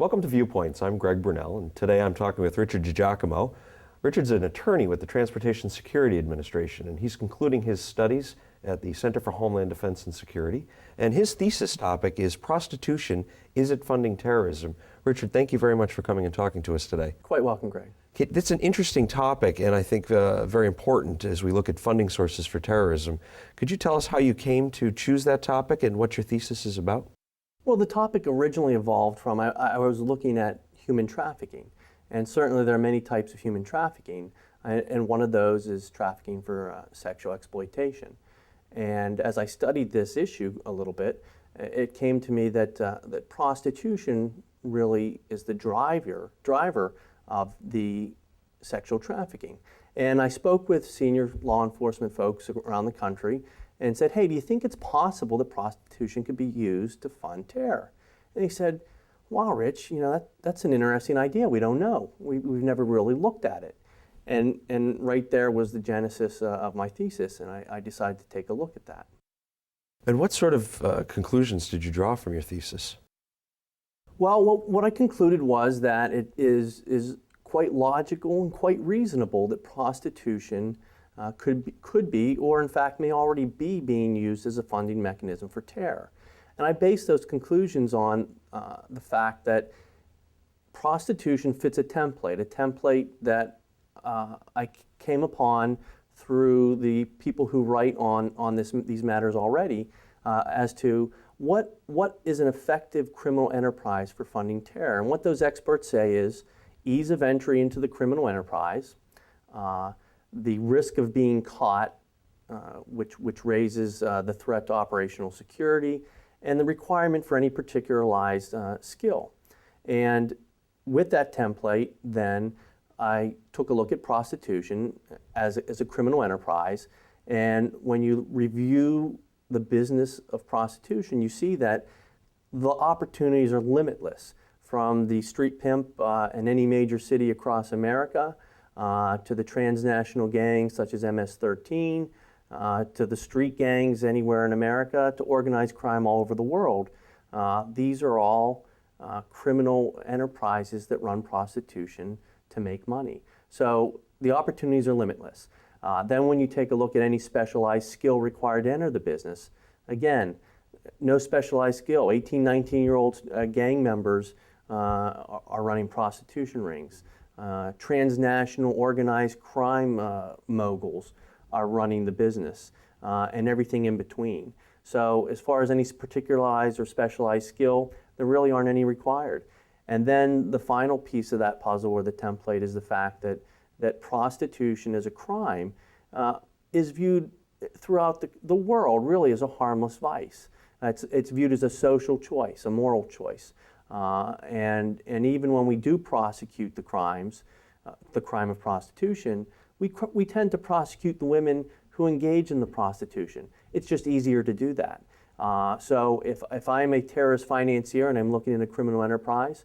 Welcome to Viewpoints. I'm Greg Brunel, and today I'm talking with Richard DiGiacomo. Richard's an attorney with the Transportation Security Administration, and he's concluding his studies at the Center for Homeland Defense and Security. And his thesis topic is Prostitution, Is It Funding Terrorism? Richard, thank you very much for coming and talking to us today. Quite welcome, Greg. It's an interesting topic, and I think very important as we look at funding sources for terrorism. Could you tell us how you came to choose that topic and what your thesis is about? Well, the topic originally evolved from, I was looking at human trafficking. And certainly there are many types of human trafficking, and one of those is trafficking for sexual exploitation. And as I studied this issue a little bit, it came to me that, that prostitution really is the driver of the sexual trafficking. And I spoke with senior law enforcement folks around the country and said, hey, do you think it's possible that prostitution could be used to fund terror? And he said, wow, Rich, you know, that's an interesting idea. We don't know. We've never really looked at it. And right there was the genesis of my thesis, and I decided to take a look at that. And what sort of conclusions did you draw from your thesis? Well, what I concluded was that it is quite logical and quite reasonable that prostitution could be, or in fact may already be being used as a funding mechanism for terror. And I based those conclusions on the fact that prostitution fits a template that I came upon through the people who write on these matters already as to what is an effective criminal enterprise for funding terror. And what those experts say is ease of entry into the criminal enterprise, the risk of being caught, which raises the threat to operational security, and the requirement for any particularized skill. And with that template, then I took a look at prostitution as a criminal enterprise. And when you review the business of prostitution, you see that the opportunities are limitless, from the street pimp in any major city across America to the transnational gangs such as MS-13, to the street gangs anywhere in America, to organized crime all over the world. These are all criminal enterprises that run prostitution to make money. So the opportunities are limitless. Then when you take a look at any specialized skill required to enter the business, again, no specialized skill. 18, 19-year-old gang members are running prostitution rings. Transnational organized crime moguls are running the business, and everything in between. So as far as any particularized or specialized skill, there really aren't any required. And then the final piece of that puzzle or the template is the fact that prostitution as a crime is viewed throughout the world really as a harmless vice. It's viewed as a social choice, a moral choice. And even when we do prosecute the crimes, the crime of prostitution, we tend to prosecute the women who engage in the prostitution. It's just easier to do that. So if I'm a terrorist financier and I'm looking at a criminal enterprise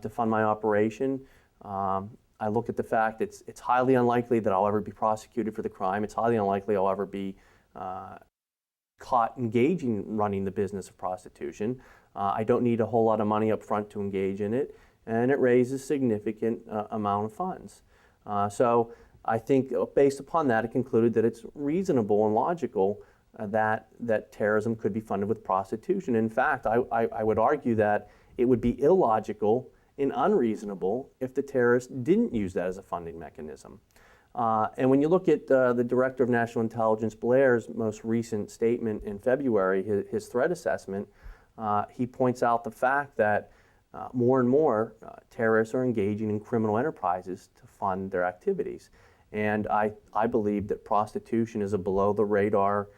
to fund my operation, I look at the fact it's highly unlikely that I'll ever be prosecuted for the crime. It's highly unlikely I'll ever be caught engaging running the business of prostitution. I don't need a whole lot of money up front to engage in it, and it raises significant amount of funds. So I think based upon that, it concluded that it's reasonable and logical that terrorism could be funded with prostitution. In fact, I would argue that it would be illogical and unreasonable if the terrorists didn't use that as a funding mechanism. And when you look at the Director of National Intelligence, Blair's most recent statement in February, his threat assessment, he points out the fact that more and more terrorists are engaging in criminal enterprises to fund their activities. And I believe that prostitution is a below-the-radar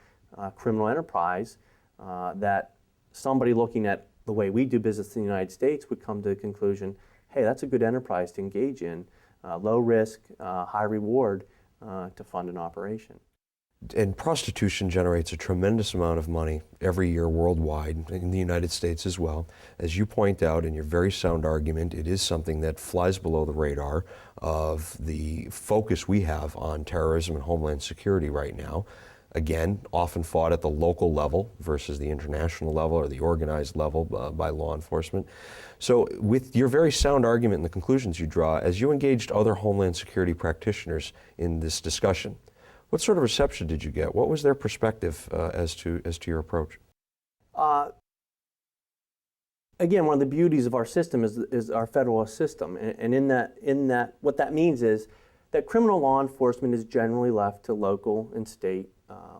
criminal enterprise that somebody looking at the way we do business in the United States would come to the conclusion, hey, that's a good enterprise to engage in, low risk, high reward to fund an operation. And prostitution generates a tremendous amount of money every year worldwide, in the United States as well. As you point out in your very sound argument, it is something that flies below the radar of the focus we have on terrorism and homeland security right now. again, often fought at the local level versus the international level or the organized level by law enforcement. So with your very sound argument and the conclusions you draw, as you engaged other Homeland Security practitioners in this discussion, what sort of reception did you get? What was their perspective as to your approach? Again, one of the beauties of our system is our federal system, and in that, what that means is that criminal law enforcement is generally left to local and state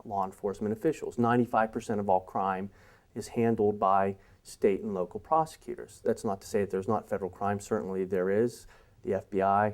law enforcement officials. 95% of all crime is handled by state and local prosecutors. That's not to say that there's not federal crime. Certainly there is. The FBI,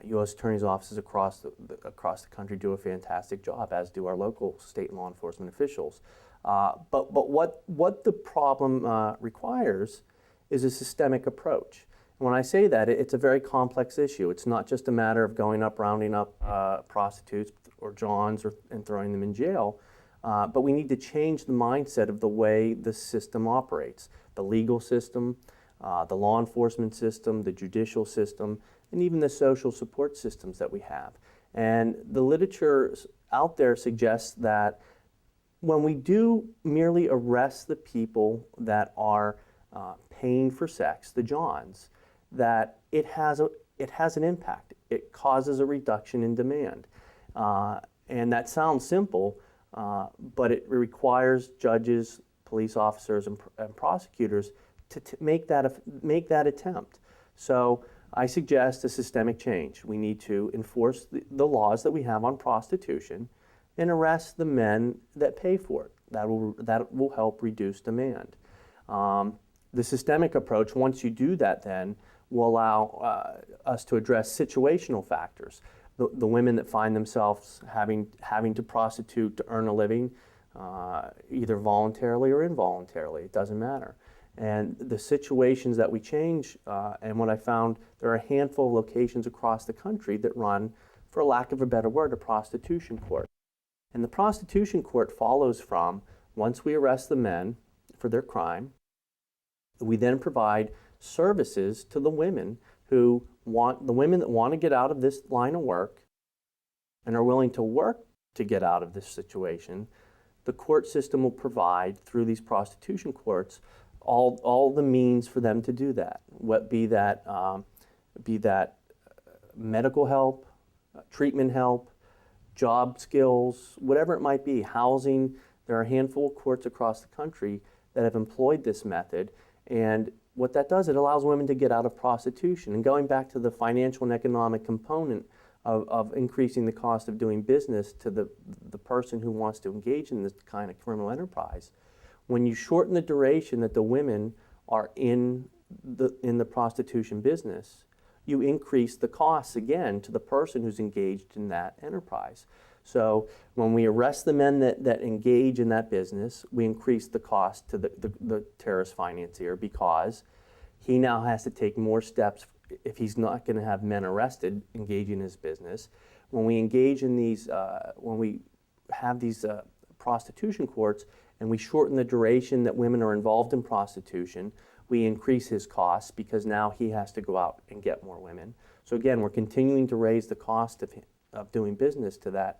U.S. attorneys' offices across the country do a fantastic job, as do our local state law enforcement officials. But what the problem requires is a systemic approach. And when I say that, it's a very complex issue. It's not just a matter of going up, rounding up prostitutes or johns and throwing them in jail, but we need to change the mindset of the way the system operates. The legal system, the law enforcement system, the judicial system, and even the social support systems that we have. And the literature out there suggests that when we do merely arrest the people that are paying for sex, the johns, that it has an impact. It causes a reduction in demand. And that sounds simple, but it requires judges, police officers, and prosecutors to make that attempt. So I suggest a systemic change. We need to enforce the laws that we have on prostitution and arrest the men that pay for it. That will help reduce demand. The systemic approach, once you do that, then will allow us to address situational factors. The women that find themselves having to prostitute to earn a living, either voluntarily or involuntarily, it doesn't matter. And the situations that we change, and what I found, there are a handful of locations across the country that run, for lack of a better word, a prostitution court. And the prostitution court follows from, once we arrest the men for their crime, we then provide services to the women that want to get out of this line of work and are willing to work to get out of this situation. The court system will provide, through these prostitution courts, all the means for them to do that. Be that medical help, treatment help, job skills, whatever it might be, housing. There are a handful of courts across the country that have employed this method, and what that does, it allows women to get out of prostitution. And going back to the financial and economic component of increasing the cost of doing business to the person who wants to engage in this kind of criminal enterprise, when you shorten the duration that the women are in the prostitution business, you increase the costs again to the person who's engaged in that enterprise. So when we arrest the men that engage in that business, we increase the cost to the terrorist financier, because he now has to take more steps if he's not going to have men arrested engaging in his business. When we engage in these, when we have these prostitution courts and we shorten the duration that women are involved in prostitution, we increase his costs because now he has to go out and get more women. So again, we're continuing to raise the cost of doing business to that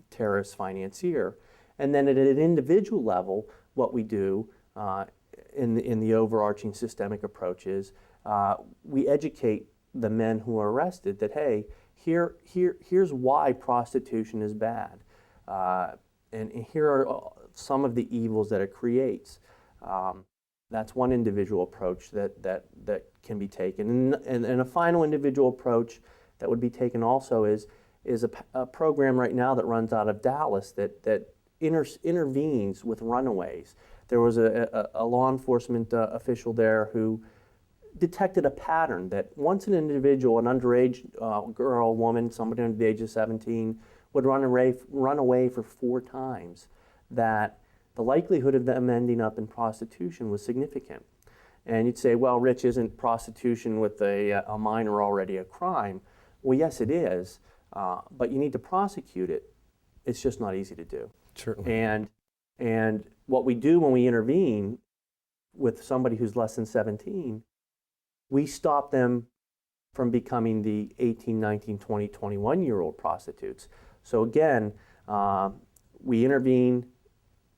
terrorist financier. And then at an individual level, what we do in the overarching systemic approach is we educate the men who are arrested that, hey, here's why prostitution is bad. And here are some of the evils that it creates. That's one individual approach that can be taken. And a final individual approach that would be taken also is a program right now that runs out of Dallas that intervenes with runaways. There was a law enforcement official there who detected a pattern that once an individual, an underage girl, woman, somebody under the age of 17, would run away for 4 times, that the likelihood of them ending up in prostitution was significant. And you'd say, well, Rich, isn't prostitution with a minor already a crime? Well, yes, it is, but you need to prosecute it. It's just not easy to do. Certainly. And what we do when we intervene with somebody who's less than 17, we stop them from becoming the 18, 19, 20, 21-year-old prostitutes. So again, we intervene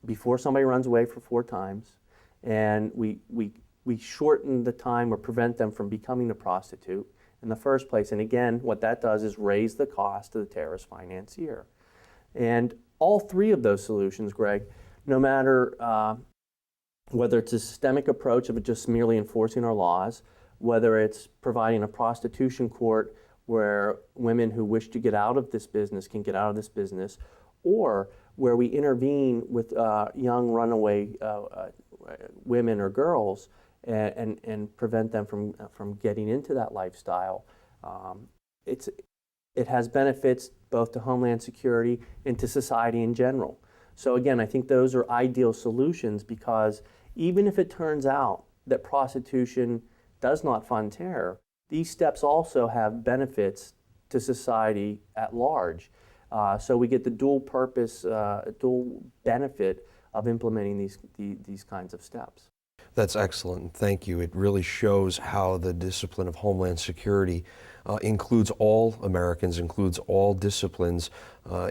before somebody runs away for 4 times, and we shorten the time or prevent them from becoming a prostitute in the first place. And again, what that does is raise the cost to the terrorist financier. And all 3 of those solutions, Greg, no matter whether it's a systemic approach of just merely enforcing our laws, whether it's providing a prostitution court where women who wish to get out of this business can get out of this business, or where we intervene with young runaway women or girls and prevent them from getting into that lifestyle. It has benefits both to Homeland Security and to society in general. So again, I think those are ideal solutions, because even if it turns out that prostitution does not fund terror, these steps also have benefits to society at large. So we get the dual purpose, dual benefit of implementing these kinds of steps. That's excellent. Thank you. It really shows how the discipline of Homeland Security includes all Americans, includes all disciplines.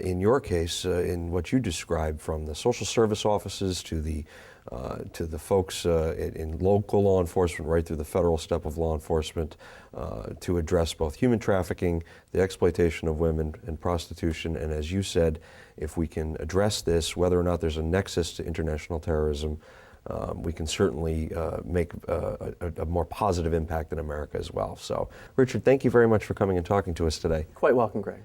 In your case, in what you described, from the social service offices to the folks in local law enforcement, right through the federal step of law enforcement, to address both human trafficking, the exploitation of women, and prostitution. And as you said, if we can address this, whether or not there's a nexus to international terrorism, we can certainly make a more positive impact in America as well. So, Richard, thank you very much for coming and talking to us today. Quite welcome, Greg.